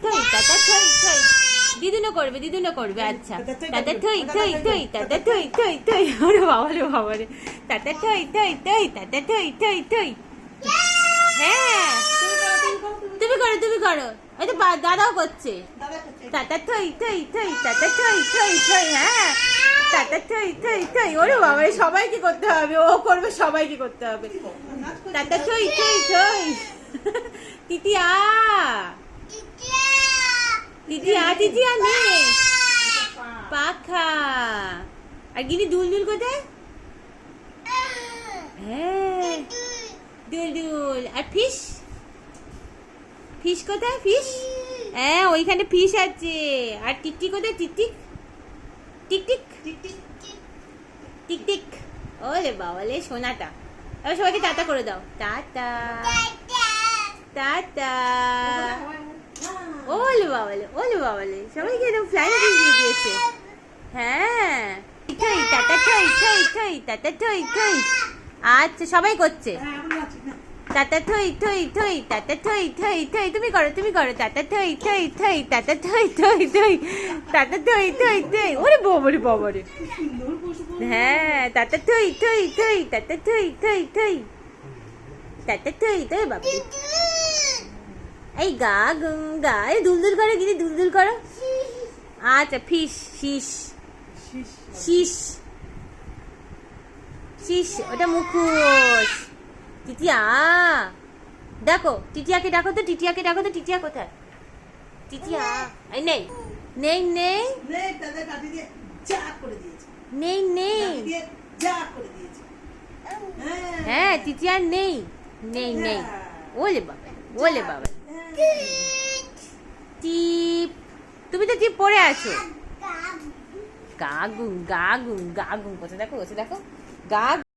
থই টাটা থই থই। দিদুনও করবে আচ্ছা। টাটা থই থই থই টাটা থই থই থই। ওরে বাবা রে বাবা রে। টাটা থই থই থই টাটা থই থই থই। হ্যাঁ তুমি করো। এই তো দাদাও করছে। টাটা থই থই থই টাটা থই থই থই। হ্যাঁ টাটা থই থই থই। ওরে বাবা রে, সবাইকে করতে হবে, ও করবে সবাইকে করতে হবে। টাটা থই থই থই। টিটিয়া টিটিয়া নেই। পাখা। আর গিনি দুলদুল কোথায়? হ্যাঁ দুলদুল। আর ফিশ কোথায়? ফিশ, হ্যাঁ ওইখানে ফিশ আছে। আর টিকটিক কোথায়? টিকটিক। ওরে বাবালে সোনাটা। এবার সবাইকে টাটা করে দাও। টাটা। ওলে বাবালে সবাইকে একদম ফ্লাইং কিস দিয়ে দিয়েছে। হ্যাঁ থই টাটা থই থই থই টাটা থই থই। আচ্ছা সবাই করছে। টাটা থই থই থই টাটা থই থই থই। তুমি করো টাটা থই থই থই টাটা থই থই থই টাটা থই থই থই। ওরে বাবারে। হ্যাঁ টাটা থই থই থই টাটা থই থই থই টাটা থই থই। বাবা এই গা এই দুলদুল করো গিনি, দুলদুল করো। আচ্ছা শীষ ওটা মুখোশ। টিটিয়া দেখো, টিটিয়াকে ডাকো তো। টিটিয়া কোথায়? টিটিয়া এই নেই। হ্যাঁ টিটিয়া নেই। ওলে বাবা। টিপ, তুমি তো টিপ পড়ে আছো। গাগুন কোথায়? দেখো গা